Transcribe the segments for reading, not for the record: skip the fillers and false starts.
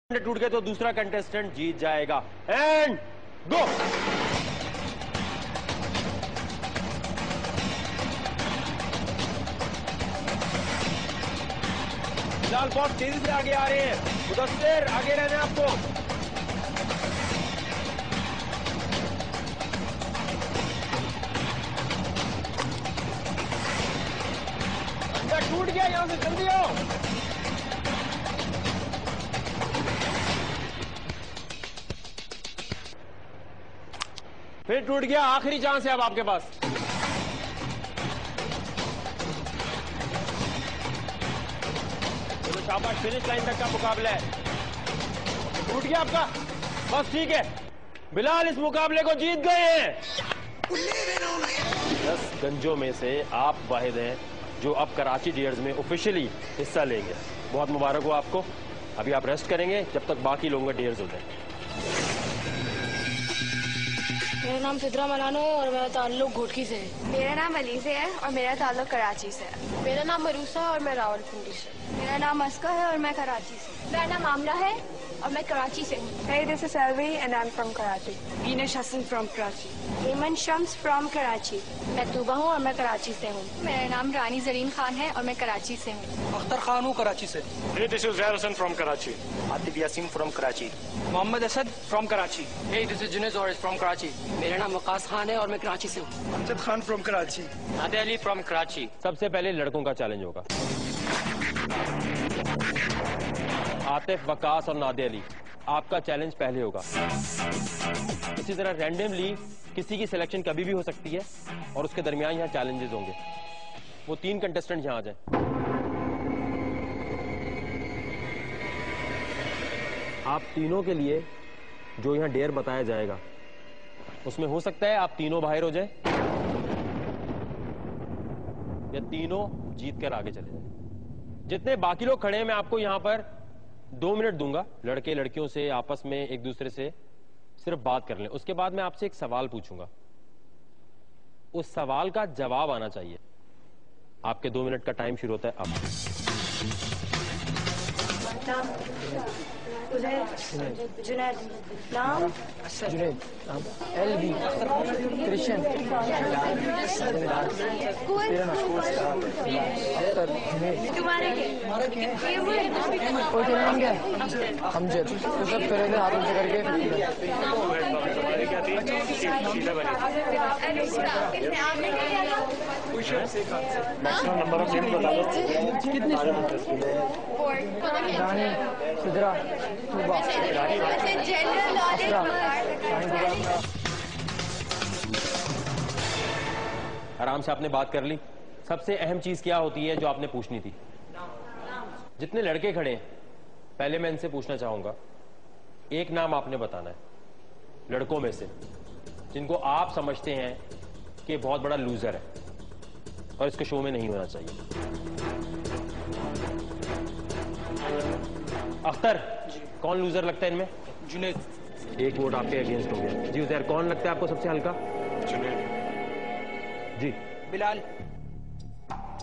टूट गए तो दूसरा कंटेस्टेंट जीत जाएगा। And go. फिलहाल बहुत तेजी से आगे आ रहे हैं। मुदस्सिर आगे रहने आपको। अंदर टूट गया, यहां से जल्दी आओ। फिर टूट गया, आखिरी चांस है अब आपके पास। तो शाबाश, फिनिश लाइन तक का मुकाबला है। टूट गया आपका, बस ठीक है। बिलाल इस मुकाबले को जीत गए हैं। 10 गंजों में से आप वाहिद हैं जो अब कराची डेयर्स में ऑफिशियली हिस्सा लेंगे। बहुत मुबारक हो आपको। अभी आप रेस्ट करेंगे जब तक बाकी लोगों का डेयर्स हो जाए। मेरा नाम सिद्रा मलानो है और मेरा ताल्लुक घोटकी से है। मेरा नाम अली से है और मेरा ताल्लुक कराची से है। मेरा नाम मरूसा है और मैं रावलपिंडी से। मेरा नाम अस्का है और मैं कराची से। मेरा नाम आमना है और मैं कराची से हूँ। Hey, this is Selvi and I'm from Karachi. Vinesh Hassan from Karachi. Iman Shams from Karachi. मैं तूबा हूँ और मैं कराची से हूँ। मेरा नाम रानी जरीन खान है और मैं कराची से हूँ। अख्तर खान हूँ कराची से। Hey, this is Zair Hussain from Karachi. Atif Yasin from Karachi. Mohammad Asad from Karachi. Hey, this is Junaid Zoris from Karachi. मेरा नाम वकास खान है और मैं कराची से हूँ। अमजद खान फ्रॉम कराची। नादिया अली फ्रॉम कराची। सबसे पहले लड़कों का चैलेंज होगा। आतिफ, वकास और नादिया अली, आपका चैलेंज पहले होगा। इसी तरह रैंडमली किसी की सिलेक्शन कभी भी हो सकती है और उसके दरमियान यहाँ चैलेंजेस होंगे। वो 3 कंटेस्टेंट यहाँ आ जाएं। आप तीनों के लिए जो यहाँ डेयर बताया जाएगा उसमें हो सकता है आप तीनों बाहर हो जाए या तीनों जीत कर आगे चले जाए। जितने बाकी लोग खड़े हैं मैं आपको यहाँ पर 2 मिनट दूंगा। लड़के लड़कियों से आपस में एक दूसरे से सिर्फ बात कर लें। उसके बाद मैं आपसे एक सवाल पूछूंगा, उस सवाल का जवाब आना चाहिए। आपके 2 मिनट का टाइम शुरू होता है अब। जुनैद नाम जुनैद एलबी कृष्ण तुम्हारे नाम क्या है? अमजद। तो सब पहले हाथों से करके मैक्सिमम नंबर ऑफ गेम्स बता दो। कितने रानी सिद्रा तूबा आराम से आपने बात कर ली। सबसे अहम चीज क्या होती है जो आपने पूछनी थी? जितने लड़के खड़े हैं पहले मैं इनसे पूछना चाहूंगा, एक नाम आपने बताना है लड़कों में से जिनको आप समझते हैं कि बहुत बड़ा लूजर है और इसके शो में नहीं होना चाहिए। अख्तर, कौन लूजर लगता है इनमें? जुनैद। एक वोट आपके अगेंस्ट हो गया। जी उजैर, कौन लगता है आपको सबसे हल्का? जुनैद। जी बिलाल।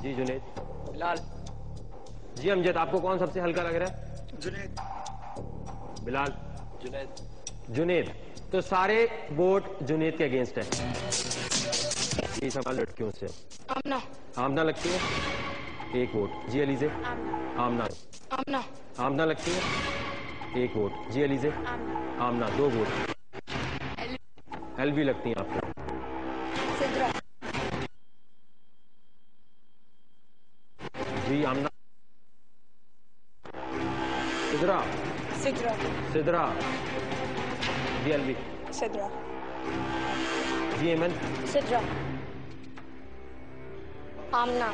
जी जुनैद। बिलाल। जी अमजद, आपको कौन सबसे हल्का लग रहा है? जुनैद। बिलाल। जुनैद। जुनैद। तो सारे वोट जुनैद के अगेंस्ट है। ये सवाल लड़कियों से। आमना। आमना लगती है, 1 वोट। जी अली से। आमना। आमना। आमना लगती है, 1 वोट। जी अली से। आमना 2 वोट। एलवी लगती है आपको। सिद्रा। जी आमना। सिद्रा। सिद्रा। सिद्रा। जी एलवी। सिद्रा। जी एमन। सिद्रा। आमना।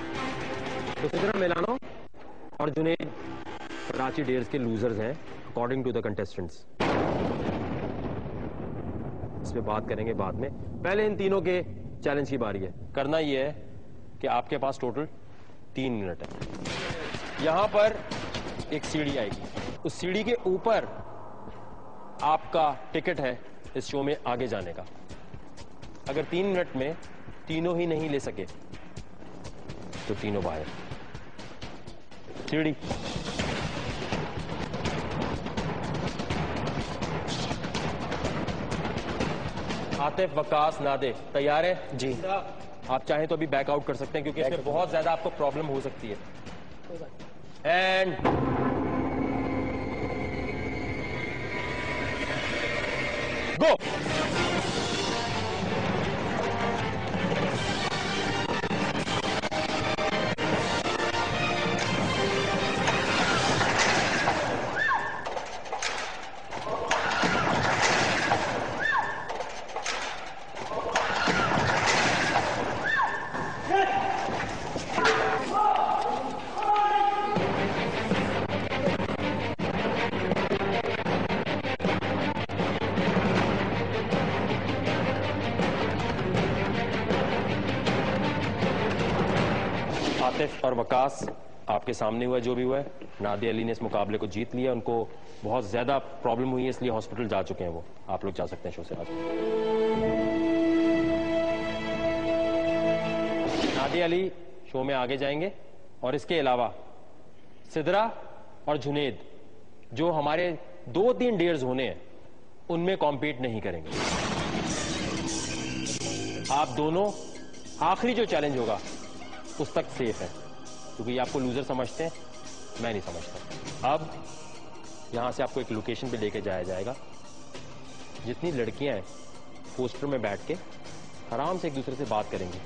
तो सिद्रा, मिलानो और जुनैद कराची डेयर्स के लूजर्स हैं अकॉर्डिंग टू द कंटेस्टेंट्स। इस पे बात करेंगे बाद में। पहले इन तीनों के चैलेंज की बारी है। करना यह है कि आपके पास टोटल 3 मिनट है। यहां पर एक सीढ़ी आएगी, उस सीढ़ी के ऊपर आपका टिकट है इस शो में आगे जाने का। अगर 3 मिनट में तीनों ही नहीं ले सके तो तीनों बाहर। सीढ़ी आतिफ, वकास, नादे तैयार है जी। आप चाहें तो अभी बैकआउट कर सकते हैं क्योंकि इसमें बहुत ज्यादा आपको प्रॉब्लम हो सकती है। And go. आतिफ और वकास, आपके सामने हुआ जो भी हुआ है। नादिया अली ने इस मुकाबले को जीत लिया। उनको बहुत ज्यादा प्रॉब्लम हुई है इसलिए हॉस्पिटल जा चुके हैं वो। आप लोग जा सकते हैं शो से आज। नादिया अली शो में आगे जाएंगे और इसके अलावा सिदरा और जुनेद जो हमारे 2-3 डेयर्स होने हैं उनमें कॉम्पीट नहीं करेंगे। आप दोनों आखिरी जो चैलेंज होगा उस तक सेफ है क्योंकि आपको लूजर समझते हैं, मैं नहीं समझता। अब यहां से आपको एक लोकेशन पे लेके जाया जाएगा। जितनी लड़कियां हैं पोस्टर में बैठ के आराम से एक दूसरे से बात करेंगी,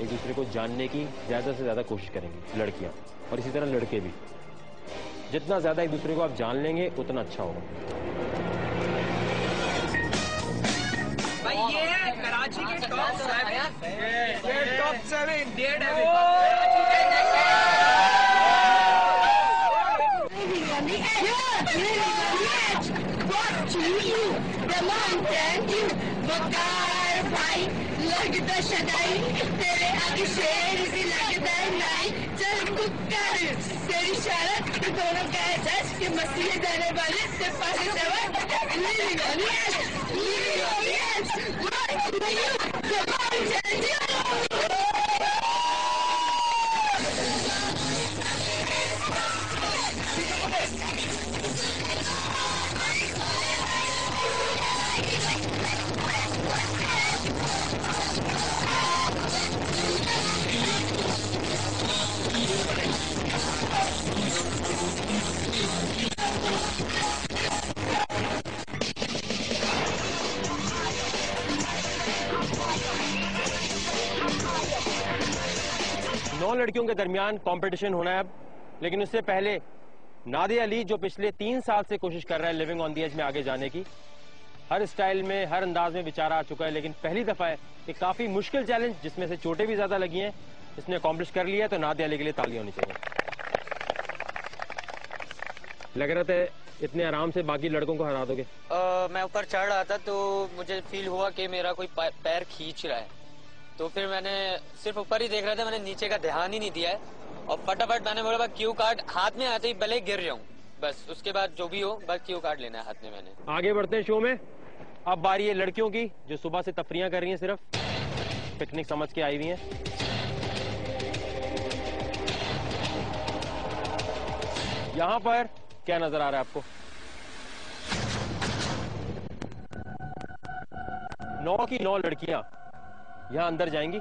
एक दूसरे को जानने की ज्यादा से ज्यादा कोशिश करेंगी लड़कियां, और इसी तरह लड़के भी। जितना ज्यादा एक दूसरे को आप जान लेंगे उतना अच्छा होगा। भाई ये कराची के टॉप 7 डेड है। लगता शदाई तेरे आगे शेर सी लगता है नाई। चल कुकर तेरी शरत दोनों का एहसास के मसीह जाने वाले से पास लड़कियों के दरमियान कंपटीशन होना है अब, लेकिन उससे पहले नादिया अली जो पिछले 3 साल से कोशिश कर रहा है लिविंग ऑन द एज में आगे जाने की, हर स्टाइल में हर अंदाज में बेचारा आ चुका है, लेकिन पहली दफा है एक काफी मुश्किल चैलेंज जिसमें से चोटें भी ज्यादा लगी हैं, इसने अकॉम्प्लिश कर लिया है। तो नादिया अली के लिए ताली होनी चाहिए। लग रहा था इतने आराम से बाकी लड़कों को हरा दोगे। मैं ऊपर चढ़ रहा था तो मुझे फील हुआ कि मेरा कोई पैर खींच रहा है, तो फिर मैंने सिर्फ ऊपर ही देख रहा था, मैंने नीचे का ध्यान ही नहीं दिया है और फटाफट मैंने बोला क्यू कार्ड हाथ में आते ही भले गिर जाऊं, बस उसके बाद जो भी हो बस क्यू कार्ड लेना है हाथ में। मैंने आगे बढ़ते हैं शो में। अब बारी है लड़कियों की जो सुबह से तफरियां कर रही हैं, सिर्फ पिकनिक समझ के आई हुई हैं। यहां पर क्या नजर आ रहा है आपको? 9 की 9 लड़कियां यहां अंदर जाएंगी।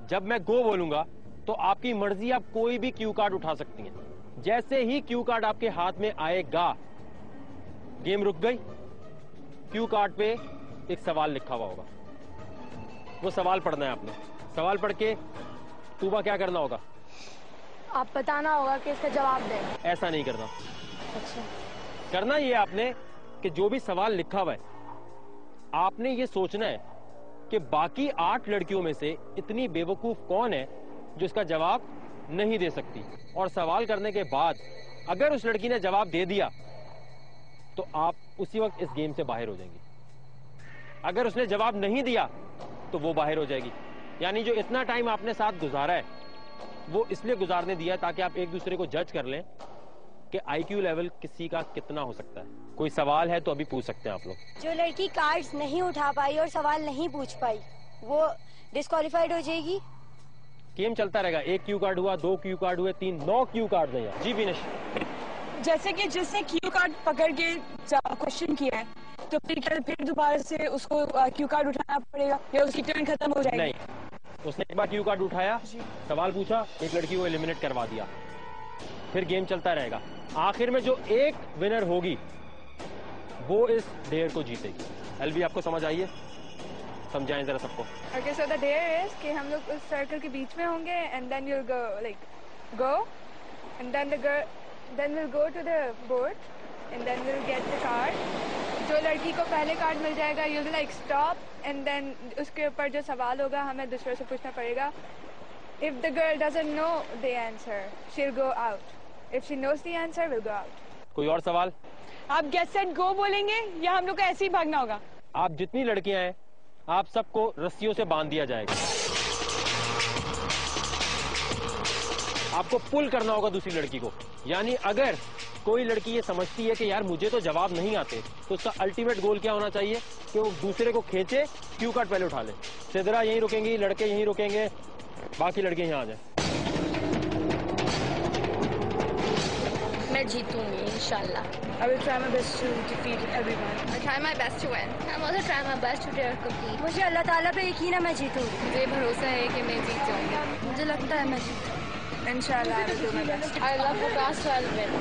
जब मैं गो बोलूंगा तो आपकी मर्जी, आप कोई भी क्यू कार्ड उठा सकती हैं। जैसे ही क्यू कार्ड आपके हाथ में आएगा गेम रुक गई। क्यू कार्ड पे एक सवाल लिखा हुआ होगा, वो सवाल पढ़ना है आपने। सवाल पढ़ के तूबा क्या करना होगा? आप बताना होगा कि इसका जवाब दें। ऐसा नहीं करना। अच्छा, करना ये आपने कि जो भी सवाल लिखा हुआ है आपने ये सोचना है कि बाकी 8 लड़कियों में से इतनी बेवकूफ कौन है जो इसका जवाब नहीं दे सकती। और सवाल करने के बाद अगर उस लड़की ने जवाब दे दिया तो आप उसी वक्त इस गेम से बाहर हो जाएंगी। अगर उसने जवाब नहीं दिया तो वो बाहर हो जाएगी। यानी जो इतना टाइम आपने साथ गुजारा है वो इसलिए गुजारने दिया ताकि आप एक दूसरे को जज कर लें कि आईक्यू लेवल किसी का कितना हो सकता है। कोई सवाल है तो अभी पूछ सकते हैं आप लोग। जो लड़की कार्ड्स नहीं उठा पाई और सवाल नहीं पूछ पाई वो डिस्क्वालीफाइड हो जाएगी। गेम चलता रहेगा। 1 क्यू कार्ड हुआ, 2 क्यू कार्ड हुए, 3, 9 क्यू कार्ड नहीं है। जी विनेश। जैसे कि जिसने क्यू कार्ड पकड़ के क्वेश्चन किया है तो फिर दोबारा से उसको क्यू कार्ड उठाना पड़ेगा या उसकी टर्न खत्म हो जाएगी? नहीं, उसने एक बार क्यू कार्ड उठाया, सवाल पूछा, एक लड़की को एलिमिनेट करवा दिया, फिर गेम चलता रहेगा। आखिर में जो एक विनर होगी वो इस डेयर को जीतेगी। एलबी आपको समझ आइए, समझाएं जरा सबको। Okay, so the dare is कि हम लोग उस सर्कल के बीच में होंगे and then you'll go and then we'll go to the board and then we'll get the card. जो लड़की को पहले कार्ड मिल जाएगा you'll be like stop and then उसके ऊपर जो सवाल होगा हमें दूसरे से पूछना पड़ेगा। If the girl doesn't know the answer, she'll go out. If she knows the answer, we'll go out. कोई और सवाल? आप get set go बोलेंगे या हम लोग को ऐसे ही भागना होगा? आप जितनी लड़कियां हैं आप सबको रस्सियों से बांध दिया जाएगा। आपको पुल करना होगा दूसरी लड़की को। यानी अगर कोई लड़की ये समझती है कि यार मुझे तो जवाब नहीं आते, तो उसका अल्टीमेट गोल क्या होना चाहिए कि वो दूसरे को खींचे, क्यू कार्ड पहले उठा ले। सिदरा यहीं रुकेंगी, लड़के यहीं रुकेंगे, बाकी लड़के यहाँ आ जाए। मैं जीतूंगी इंशाल्लाह। I will try my best to defeat everyone. I try my best to win. I'm also trying my best to dare compete. मुझे अल्लाह ताला पे यकीन है मैं जीतूंगी। मुझे भरोसा है कि मैं जीत जाऊंगी। मुझे लगता है मैं जीतूंगी। इंशाल्लाह I will do my best. I love the past, so I'll win.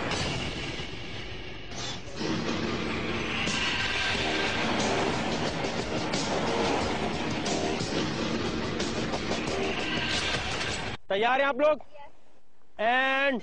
तैयार हैं आप लोग? एंड